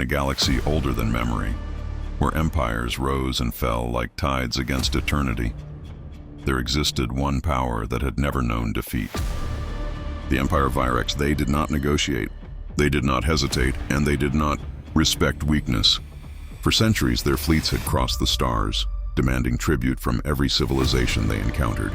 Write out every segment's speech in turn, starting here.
a galaxy older than memory, where empires rose and fell like tides against eternity, there existed one power that had never known defeat. The Empire of Virex, they did not negotiate, they did not hesitate, and they did not respect weakness. For centuries, their fleets had crossed the stars, demanding tribute from every civilization they encountered.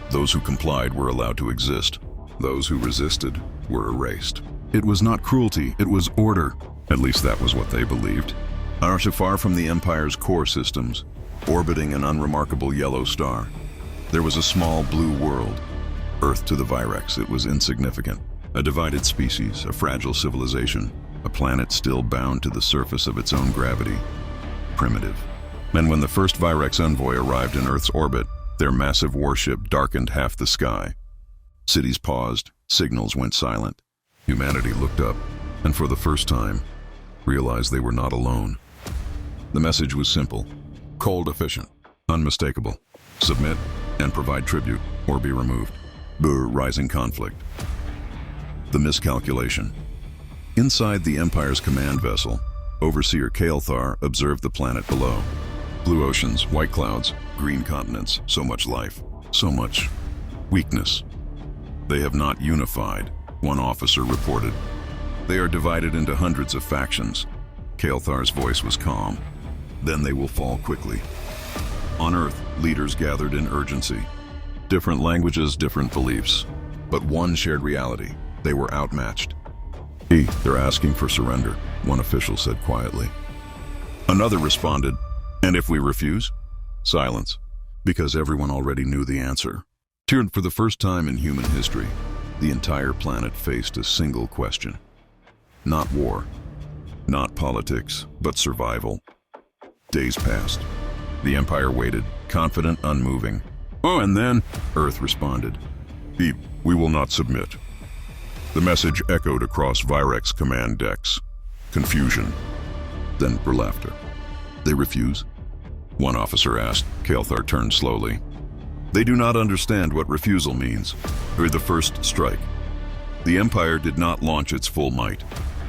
Those who complied were allowed to exist. Those who resisted were erased. It was not cruelty, it was order. At least that was what they believed. Far from the Empire's core systems, orbiting an unremarkable yellow star, there was a small blue world. Earth to the Virex, it was insignificant. A divided species, a fragile civilization, a planet still bound to the surface of its own gravity. Primitive. And when the first Virex envoy arrived in Earth's orbit, their massive warship darkened half the sky. Cities paused, signals went silent. Humanity looked up, and for the first time, realized they were not alone. The message was simple, cold, efficient, unmistakable. Submit and provide tribute, or be removed. Rising conflict. The miscalculation. Inside the Empire's command vessel, Overseer Kael'thar observed the planet below. Blue oceans, white clouds, green continents, so much life, so much weakness. They have not unified, one officer reported. They are divided into hundreds of factions. Kael'thar's voice was calm. Then they will fall quickly. On Earth, leaders gathered in urgency. Different languages, different beliefs, but one shared reality. They were outmatched. They're asking for surrender, one official said quietly. Another responded, and if we refuse? Silence, because everyone already knew the answer. For the first time in human history, the entire planet faced a single question. Not war, not politics, but survival. Days passed. The Empire waited, confident, unmoving. And then, Earth responded. We will not submit. The message echoed across Virex command decks. Confusion. Then for laughter. They refuse? One officer asked. Kael'thar turned slowly. They do not understand what refusal means. Or the first strike. The Empire did not launch its full might.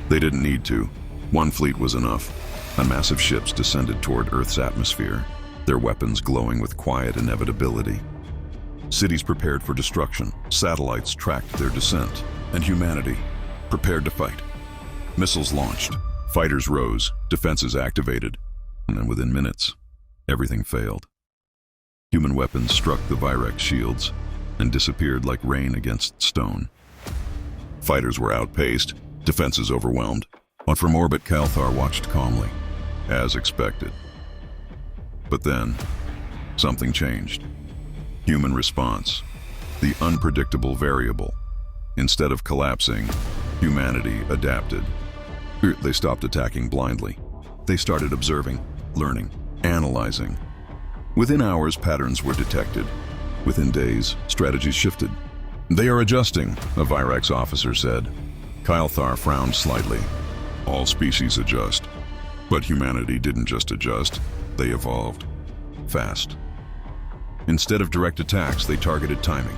They didn't need to. One fleet was enough. And massive ships descended toward Earth's atmosphere, their weapons glowing with quiet inevitability. Cities prepared for destruction, satellites tracked their descent, and humanity prepared to fight. Missiles launched, fighters rose, defenses activated, and within minutes, everything failed. Human weapons struck the Virex shields and disappeared like rain against stone. Fighters were outpaced, defenses overwhelmed. From orbit, Kael'thar watched calmly, as expected. But then, something changed. Human response, the unpredictable variable. Instead of collapsing, humanity adapted. They stopped attacking blindly. They started observing, learning, analyzing. Within hours, patterns were detected. Within days, strategies shifted. They are adjusting, a Virex officer said. Kael'thar frowned slightly. All species adjust. But humanity didn't just adjust, they evolved. Fast. Instead of direct attacks, they targeted timing.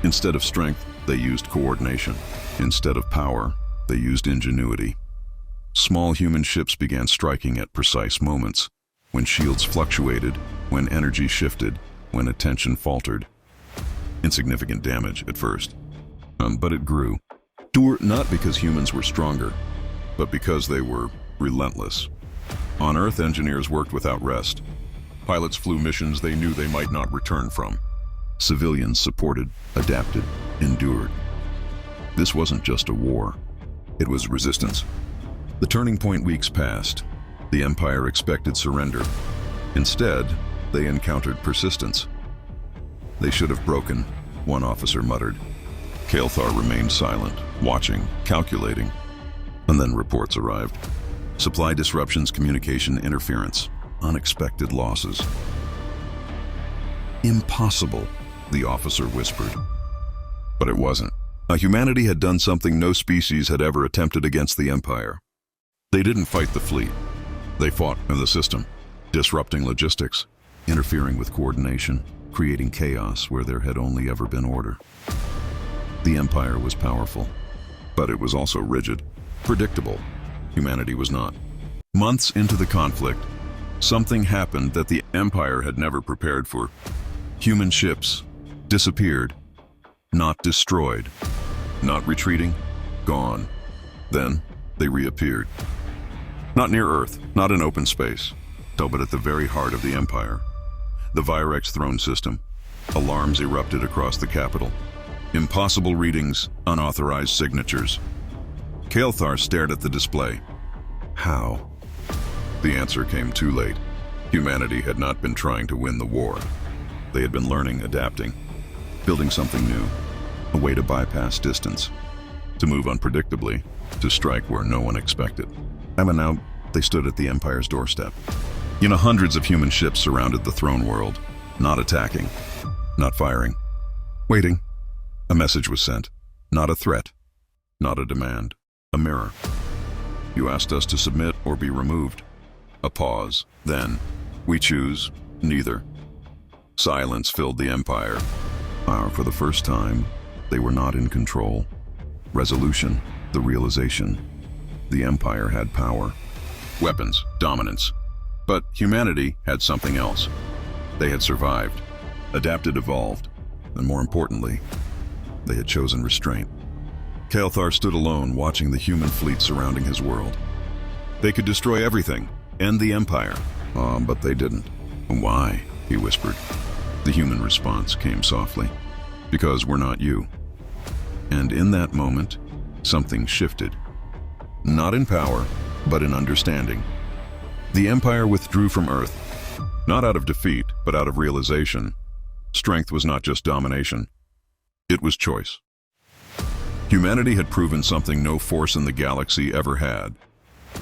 Instead of strength, they used coordination. Instead of power, they used ingenuity. Small human ships began striking at precise moments, when shields fluctuated, when energy shifted, when attention faltered. Insignificant damage at first. But it grew. Not because humans were stronger, but because they were relentless. On Earth, engineers worked without rest. Pilots flew missions they knew they might not return from. Civilians supported, adapted, endured. This wasn't just a war. It was resistance. The turning point weeks passed. The Empire expected surrender. Instead, they encountered persistence. They should have broken, one officer muttered. Kael'thar remained silent, watching, calculating. And then reports arrived. Supply disruptions, communication interference, unexpected losses. Impossible, the officer whispered. But it wasn't. Humanity had done something no species had ever attempted against the Empire. They didn't fight the fleet. They fought in the system, disrupting logistics, interfering with coordination, creating chaos where there had only ever been order. The Empire was powerful, but it was also rigid, predictable. Humanity was not. Months into the conflict, something happened that the Empire had never prepared for. Human ships disappeared, not destroyed, not retreating, gone. Then they reappeared. Not near Earth, not in open space, no, but at the very heart of the Empire. The Virex throne system. Alarms erupted across the capital. Impossible readings, unauthorized signatures. Kael'thar stared at the display. How? The answer came too late. Humanity had not been trying to win the war. They had been learning, adapting, building something new, a way to bypass distance, to move unpredictably, to strike where no one expected. And now they stood at the Empire's doorstep. Hundreds of human ships surrounded the throne world, not attacking, not firing, waiting. A message was sent, not a threat, not a demand, a mirror. You asked us to submit or be removed. A pause, then, we choose neither. Silence filled the Empire. For the first time, they were not in control. Resolution, the realization. The Empire had power. Weapons, dominance. But humanity had something else. They had survived, adapted, evolved, and more importantly, they had chosen restraint. Kael'thar stood alone, watching the human fleet surrounding his world. They could destroy everything, end the Empire. But they didn't. Why? He whispered. The human response came softly. Because we're not you. And in that moment, something shifted. Not in power, but in understanding. The Empire withdrew from Earth, not out of defeat, but out of realization. Strength was not just domination. It was choice. Humanity had proven something no force in the galaxy ever had,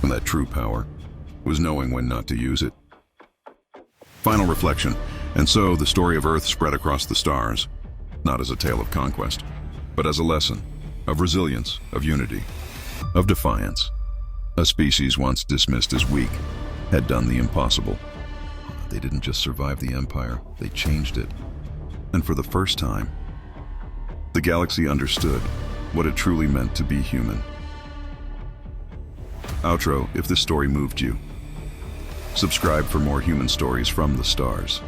and that true power was knowing when not to use it. Final reflection, and so the story of Earth spread across the stars, not as a tale of conquest, but as a lesson of resilience, of unity, of defiance. A species once dismissed as weak had done the impossible. They didn't just survive the Empire, they changed it. And for the first time, the galaxy understood what it truly meant to be human. Outro, if this story moved you. Subscribe for more human stories from the stars.